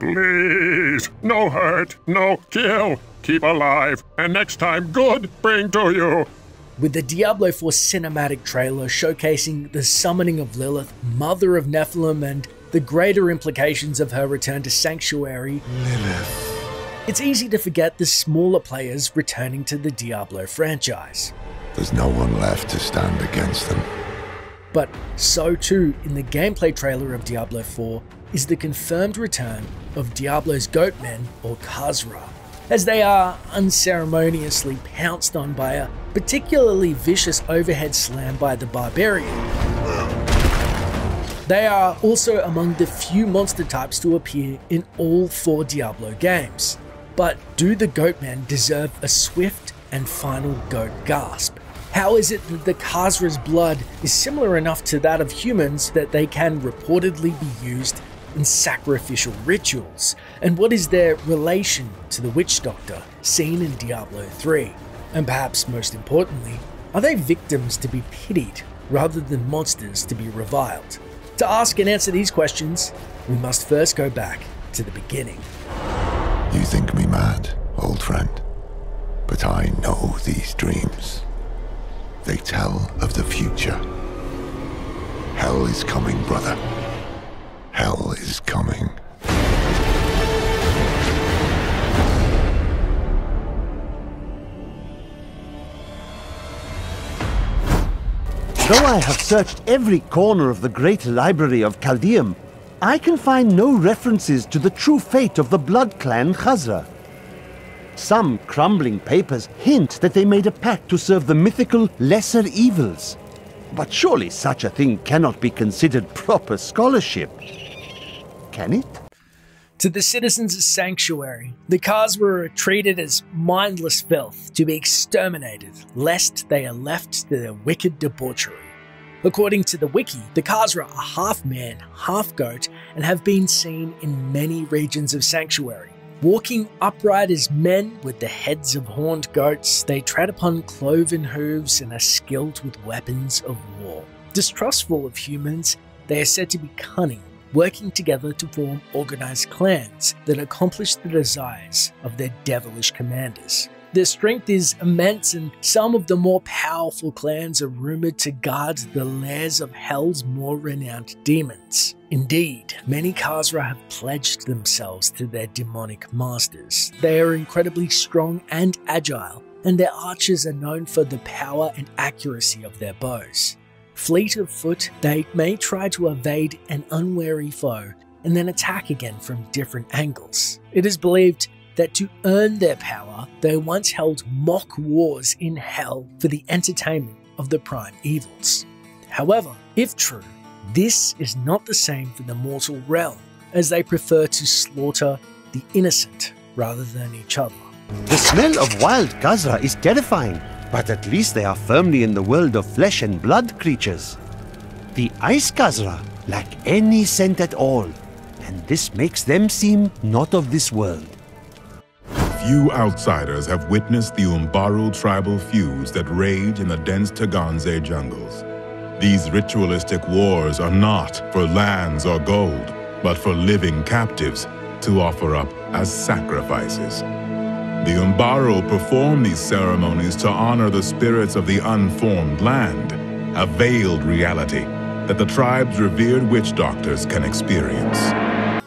Please, no hurt, no kill. Keep alive, and next time good bring to you. With the Diablo 4 cinematic trailer showcasing the summoning of Lilith, mother of Nephilim, and the greater implications of her return to Sanctuary, Lilith. It's easy to forget the smaller players returning to the Diablo franchise. There's no one left to stand against them. But so too, in the gameplay trailer of Diablo 4, is the confirmed return of Diablo's GOATMEN, or Khazra, as they are unceremoniously pounced on by a particularly vicious overhead slam by the Barbarian. They are also among the few monster types to appear in all 4 Diablo games. But do the GOATMEN deserve a swift and final goat gasp? How is it that the Khazra's blood is similar enough to that of humans that they can reportedly be used in sacrificial rituals? And what is their relation to the Witch Doctor seen in Diablo 3? And perhaps most importantly, are they victims to be pitied rather than monsters to be reviled? To ask and answer these questions, we must first go back to the beginning. You think me mad, old friend, but I know these dreams. They tell of the future. Hell is coming, brother. Hell is coming. Though I have searched every corner of the great library of Chaldeum, I can find no references to the true fate of the blood clan Khazra. Some crumbling papers hint that they made a pact to serve the mythical lesser evils. But surely such a thing cannot be considered proper scholarship. Can it? To the citizens of Sanctuary, the Khazra are treated as mindless filth to be exterminated, lest they are left to their wicked debauchery. According to the wiki, the Khazra are half man, half goat, and have been seen in many regions of Sanctuary. Walking upright as men with the heads of horned goats, they tread upon cloven hooves and are skilled with weapons of war. Distrustful of humans, they are said to be cunning, working together to form organized clans that accomplish the desires of their devilish commanders. Their strength is immense, and some of the more powerful clans are rumored to guard the lairs of Hell's more renowned demons. Indeed, many Khazra have pledged themselves to their demonic masters. They are incredibly strong and agile, and their archers are known for the power and accuracy of their bows. Fleet of foot, they may try to evade an unwary foe and then attack again from different angles. It is believed that to earn their power, they once held mock wars in Hell for the entertainment of the prime evils. However, if true, this is not the same for the mortal realm, as they prefer to slaughter the innocent rather than each other. The smell of wild Khazra is terrifying, but at least they are firmly in the world of flesh and blood creatures. The Ice Khazra lack any scent at all, and this makes them seem not of this world. Few outsiders have witnessed the Umbaru tribal feuds that rage in the dense Taganze jungles. These ritualistic wars are not for lands or gold, but for living captives to offer up as sacrifices. The Umbaru perform these ceremonies to honor the spirits of the unformed land, a veiled reality that the tribe's revered witch doctors can experience.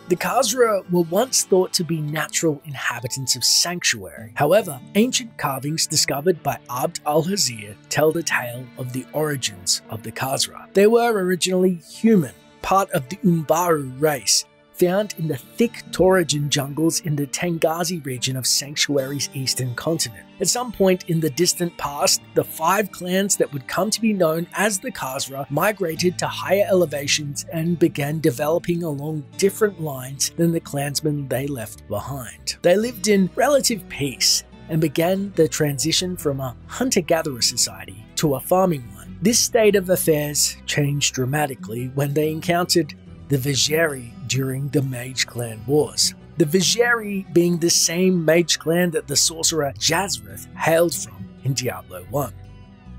The Khazra were once thought to be natural inhabitants of Sanctuary. However, ancient carvings discovered by Abd al-Hazir tell the tale of the origins of the Khazra. They were originally human, part of the Umbaru race, found in the thick Torogen jungles in the Tengazi region of Sanctuary's eastern continent. At some point in the distant past, the 5 clans that would come to be known as the Khazra migrated to higher elevations and began developing along different lines than the clansmen they left behind. They lived in relative peace and began the transition from a hunter-gatherer society to a farming one. This state of affairs changed dramatically when they encountered the Vejeri during the Mage Clan Wars. The Vejeri being the same Mage Clan that the sorcerer Jazrith hailed from in Diablo 1.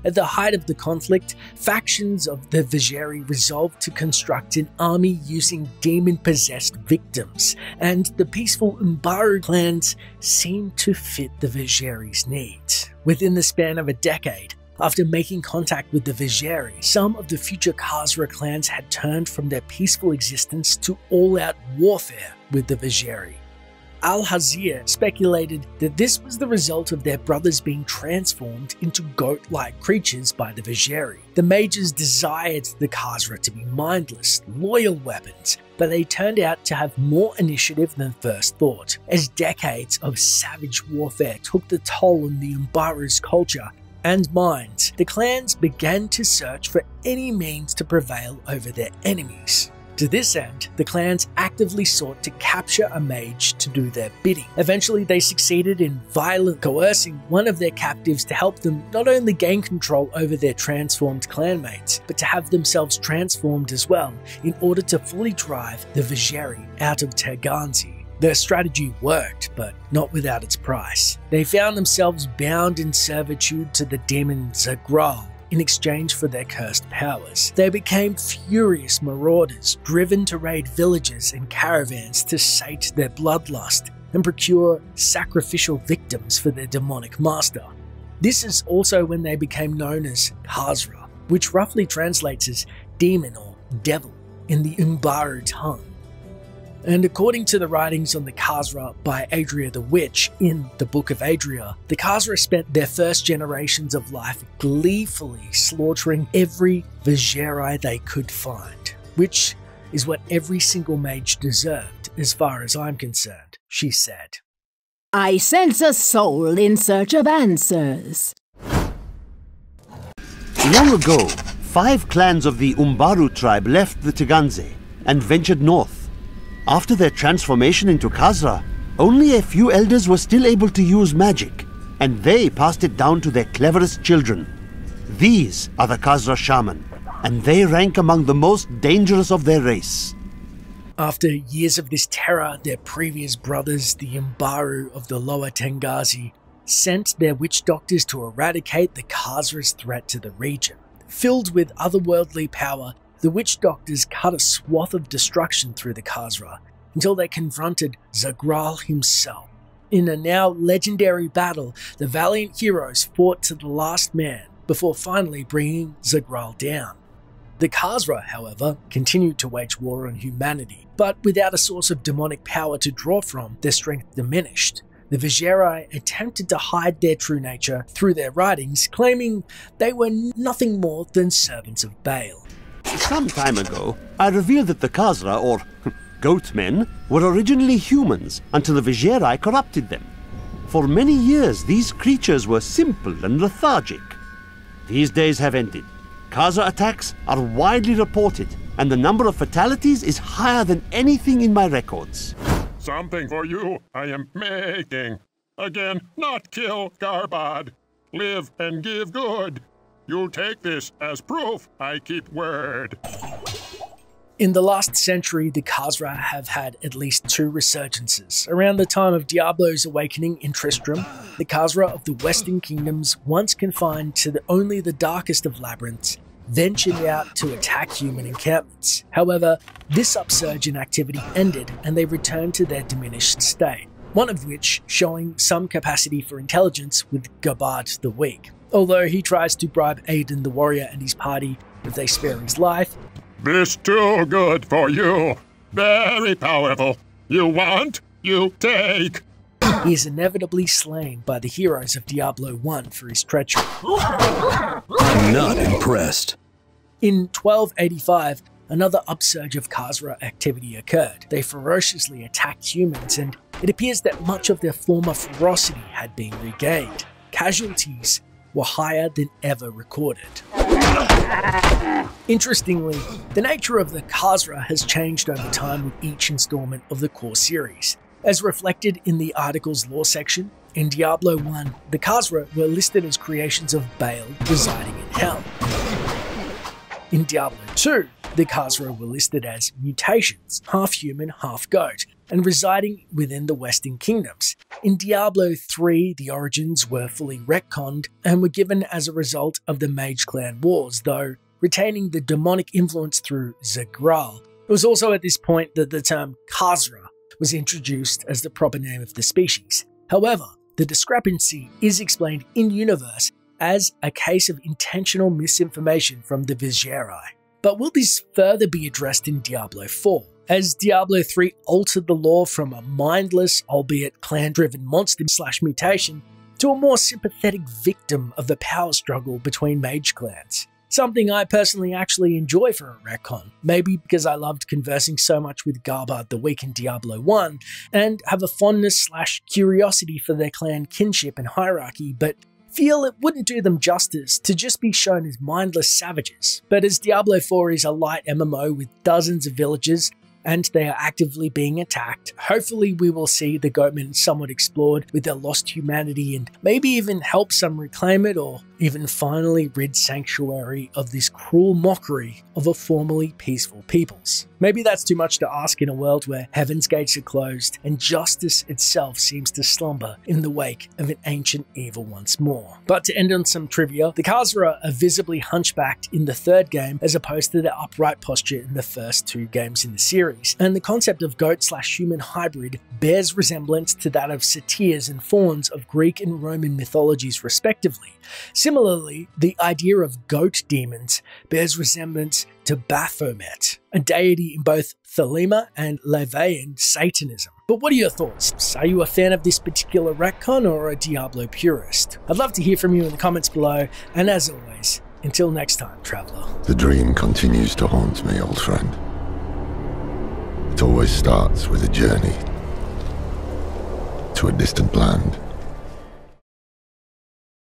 At the height of the conflict, factions of the Vejeri resolved to construct an army using demon-possessed victims, and the peaceful Umbaru clans seemed to fit the Vejeri's needs. Within the span of a decade, after making contact with the Vejeri, some of the future Khazra clans had turned from their peaceful existence to all-out warfare with the Vejeri. Al-Hazir speculated that this was the result of their brothers being transformed into goat-like creatures by the Vejeri. The mages desired the Khazra to be mindless, loyal weapons, but they turned out to have more initiative than first thought. As decades of savage warfare took the toll on the Umbaru's culture and minds, the clans began to search for any means to prevail over their enemies. To this end, the clans actively sought to capture a mage to do their bidding. Eventually, they succeeded in violently coercing one of their captives to help them not only gain control over their transformed clanmates, but to have themselves transformed as well, in order to fully drive the Vejeri out of Teganzi. Their strategy worked, but not without its price. They found themselves bound in servitude to the demon Zagral in exchange for their cursed powers. They became furious marauders, driven to raid villages and caravans to sate their bloodlust and procure sacrificial victims for their demonic master. This is also when they became known as Khazra, which roughly translates as demon or devil in the Umbaru tongue. And according to the writings on the Khazra by Adria the Witch in the Book of Adria, the Khazra spent their first generations of life gleefully slaughtering every Vejeri they could find, which is what every single mage deserved, as far as I'm concerned, she said. I sense a soul in search of answers. Long ago, 5 clans of the Umbaru tribe left the Teganze and ventured north. After their transformation into Khazra, only a few elders were still able to use magic, and they passed it down to their cleverest children. These are the Khazra shaman, and they rank among the most dangerous of their race. After years of this terror, their previous brothers, the Umbaru of the Lower Tengazi, sent their witch doctors to eradicate the Khazra's threat to the region. Filled with otherworldly power, the witch doctors cut a swath of destruction through the Khazra until they confronted Zagral himself. In a now legendary battle, the valiant heroes fought to the last man before finally bringing Zagral down. The Khazra, however, continued to wage war on humanity, but without a source of demonic power to draw from, their strength diminished. The Vejeri attempted to hide their true nature through their writings, claiming they were nothing more than servants of Baal. Some time ago, I revealed that the Khazra, or GOATMEN, were originally humans until the Vejeri corrupted them. For many years, these creatures were simple and lethargic. These days have ended. Khazra attacks are widely reported, and the number of fatalities is higher than anything in my records. Something for you I am making. Again, not kill Garbad. Live and give good. You'll take this as proof I keep word. In the last century, the Khazra have had at least 2 resurgences. Around the time of Diablo's awakening in Tristram, the Khazra of the Western Kingdoms, once confined to only the darkest of labyrinths, ventured out to attack human encampments. However, this upsurge in activity ended and they returned to their diminished state, one of which showing some capacity for intelligence with Gabad the Weak. Although he tries to bribe Aiden the warrior and his party if they spare his life. This too good for you. Very powerful. You want, you take. He is inevitably slain by the heroes of Diablo 1 for his treachery. I'm not impressed. In 1285, another upsurge of Khazra activity occurred. They ferociously attacked humans, and it appears that much of their former ferocity had been regained. Casualties were higher than ever recorded. Interestingly, the nature of the Khazra has changed over time with each installment of the core series. As reflected in the article's lore section, in Diablo 1, the Khazra were listed as creations of Baal residing in Hell. In Diablo 2, the Khazra were listed as mutations, half human, half goat, and residing within the Western Kingdoms. In Diablo 3, the origins were fully retconned and were given as a result of the Mage Clan Wars, though retaining the demonic influence through Zagral. It was also at this point that the term Khazra was introduced as the proper name of the species. However, the discrepancy is explained in-universe as a case of intentional misinformation from the Vizieri. But will this further be addressed in Diablo 4? As Diablo 3 altered the lore from a mindless, albeit clan-driven monster/mutation, to a more sympathetic victim of the power struggle between mage clans. Something I personally actually enjoy for a retcon, maybe because I loved conversing so much with Garbard the Weak in Diablo 1, and have a fondness/curiosity for their clan kinship and hierarchy, but feel it wouldn't do them justice to just be shown as mindless savages. But as Diablo 4 is a light MMO with dozens of villages, and they are actively being attacked, hopefully we will see the Goatmen somewhat explored with their lost humanity and maybe even help some reclaim it, or even finally rid Sanctuary of this cruel mockery of a formerly peaceful peoples. Maybe that's too much to ask in a world where heaven's gates are closed and justice itself seems to slumber in the wake of an ancient evil once more. But to end on some trivia, the Khazra are visibly hunchbacked in the third game as opposed to their upright posture in the first 2 games in the series, and the concept of goat/human hybrid bears resemblance to that of satyrs and fauns of Greek and Roman mythologies respectively. Similarly, the idea of goat demons bears resemblance to Baphomet, a deity in both Thelema and Levian Satanism. But what are your thoughts? Are you a fan of this particular retcon or a Diablo purist? I'd love to hear from you in the comments below, and as always, until next time, Traveler. The dream continues to haunt me, old friend. It always starts with a journey to a distant land.